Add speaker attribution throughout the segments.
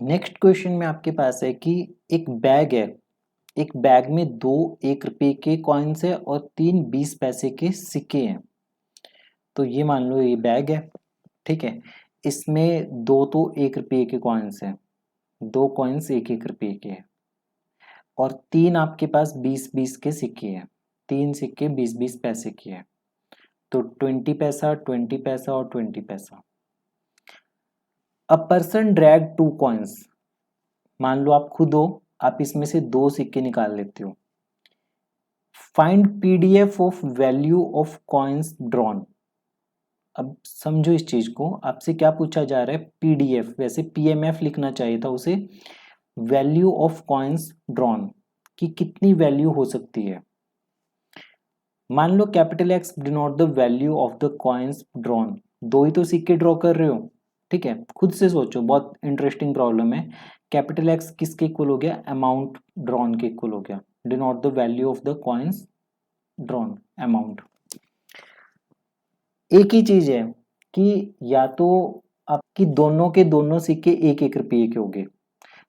Speaker 1: Next question में आपके पास है कि एक बैग है, एक बैग में 2 1 रुपए के कॉइन्स है और 3 20 पैसे के सिक्के हैं। तो ये मान लो ये बैग है, ठीक है। इसमें 2 तो 1 रुपए के कॉइन्स हैं, 2 कॉइन्स 1 1 रुपए के हैं और 3 आपके पास 20 20 के सिक्के हैं, 3 सिक्के 20 20 पैसे के हैं। तो 20 पैसा, 20 पैसा और 20 पैसा। अ पर्सन ड्रैग 2 कॉइन्स, मान लो आप खुद हो, आप इसमें से 2 सिक्के निकाल लेते हो। Find PDF of value of coins drawn. अब समझो इस चीज को, आपसे क्या पूछा जा रहा है, पीडीएफ, वैसे पीएमएफ लिखना चाहिए था उसे, वैल्यू ऑफ कॉइन्स ड्रॉन की कितनी वैल्यू हो सकती है। मान लो capital X denote the value of the coins drawn, 2 ही तो सिक्के ड्रॉ कर रहे हो, ठीक है। खुद से सोचो, बहुत इंटरेस्टिंग प्रॉब्लम है। कैपिटल एक्स किसके इक्वल हो गया, अमाउंट ड्रॉन के इक्वल हो गया, denote the value of the coins drawn, amount. एक ही चीज है कि या तो आपकी दोनों के दोनों सिक्के 1 1 रुपये के हो गए,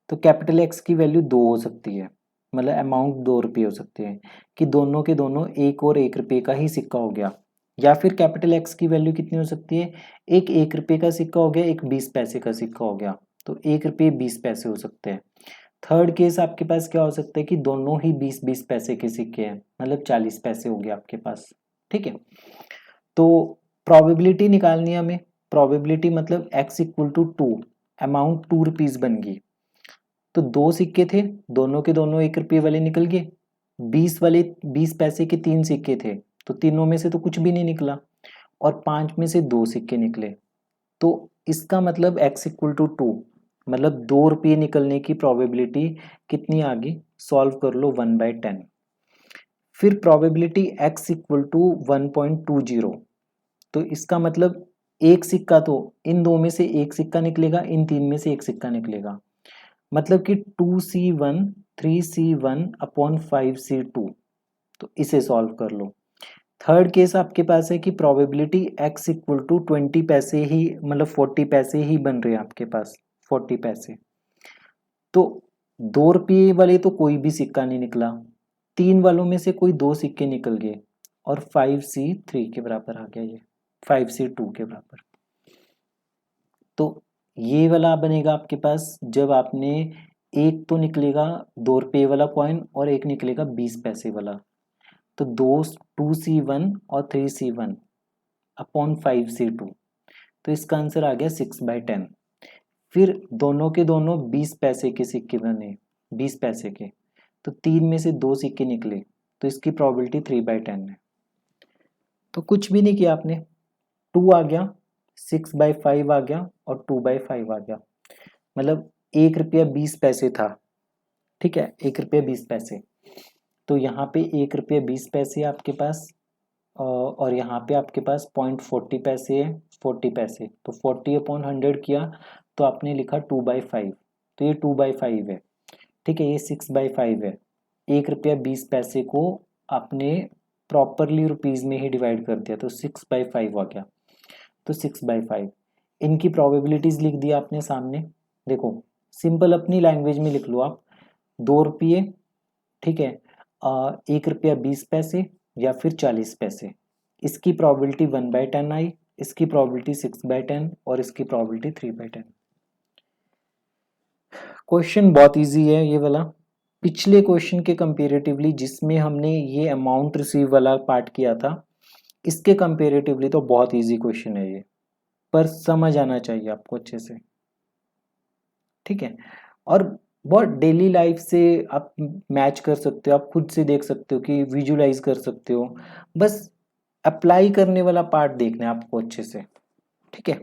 Speaker 1: तो कैपिटल एक्स की वैल्यू 2 हो सकती है, मतलब अमाउंट 2 रुपये हो सकते हैं कि दोनों के दोनों 1 और 1 रुपये का ही सिक्का हो गया। या फिर कैपिटल एक्स की वैल्यू कितनी हो सकती है, एक 1 रुपये का सिक्का हो गया, एक 20 पैसे का सिक्का हो गया, तो 1 रुपये 20 पैसे हो सकते हैं। थर्ड केस आपके पास क्या हो सकता है कि दोनों ही 20 20 पैसे के सिक्के हैं, मतलब 40 पैसे हो गए आपके पास, ठीक है। तो प्रोबेबिलिटी निकालनी है हमें, प्रोबेबिलिटी मतलब x equal to 2, amount 2 rupees बन गई। तो 2 सिक्के थे, दोनों के दोनों 1 रुपये वाले निकल गए, 20 वाले 20 पैसे के 3 सिक्के थे, तो तीनों में से तो कुछ भी नहीं निकला, और 5 में से 2 सिक्के निकले। तो इसका मतलब x इक्वल टू 2, मतलब 2 रुपये निकलने की प्रोबेबिलिटी कितनी आ गई, सॉल्व कर लो 1/10। फिर प्रोबेबिलिटी x इक्वल टू 1.20, तो इसका मतलब एक सिक्का तो इन दो में से एक सिक्का निकलेगा, इन 3 में से एक सिक्का निकलेगा, मतलब कि 2c1 3c1 अपॉन 5c2। तो इसे सॉल्व कर लो। थर्ड केस आपके पास है कि प्रोबेबिलिटी x इक्वल टू 20 पैसे ही, मतलब 40 पैसे ही बन रहे हैं आपके पास, 40 पैसे। तो 2 रुपये वाले तो कोई भी सिक्का नहीं निकला, 3 वालों में से कोई 2 सिक्के निकल गए, और 5c3 के बराबर आ गया, ये 5c2 के बराबर। तो ये वाला बनेगा आपके पास जब आपने, एक तो निकलेगा 2 रुपये वाला कॉइन और एक निकलेगा 20 पैसे वाला, तो 2c1 और 3c1 अपॉन 5c2, तो इसका आंसर आ गया 6/10। फिर दोनों के दोनों 20 पैसे के सिक्के बने, 20 पैसे के, तो 3 में से 2 सिक्के निकले, तो इसकी प्रोबेबिलिटी 3/10 है। तो कुछ भी नहीं किया आपने, 2 आ गया, 6/5 आ गया और 2/5 आ गया, मतलब 1 रुपया 20 पैसे था, ठीक है, 1 रुपया 20 पैसे। तो यहाँ पे 1 रुपया 20 पैसे आपके पास, और यहाँ पे आपके पास 0.40 पैसे है, 40 पैसे, तो 40/100 किया तो आपने लिखा 2/5, तो ये 2/5 है, ठीक है। ये 6/5 है, 1 रुपया 20 पैसे को आपने प्रॉपरली रुपीज में ही डिवाइड कर दिया, तो 6/5 आ गया, तो 6/5। इनकी प्रोबेबिलिटीज लिख दिया आपने सामने, देखो सिंपल अपनी लैंग्वेज में लिख लो आप, 2 रुपये, ठीक है, 1 रुपया 20 पैसे या फिर 40 पैसे, इसकी प्रोबेबिलिटी 1/10 आई, इसकी प्रोबेबिलिटी 6/10 और इसकी प्रोबेबिलिटी 3/10। क्वेश्चन बहुत इजी है ये वाला, पिछले क्वेश्चन के कंपेरेटिवली जिसमें हमने ये अमाउंट रिसीव वाला पार्ट किया था, इसके कंपेरेटिवली तो बहुत इजी क्वेश्चन है ये, पर समझ आना चाहिए आपको अच्छे से, ठीक है। और बहुत डेली लाइफ से आप मैच कर सकते हो, आप खुद से देख सकते हो कि विजुलाइज कर सकते हो, बस अप्लाई करने वाला पार्ट देखना है आपको अच्छे से, ठीक है।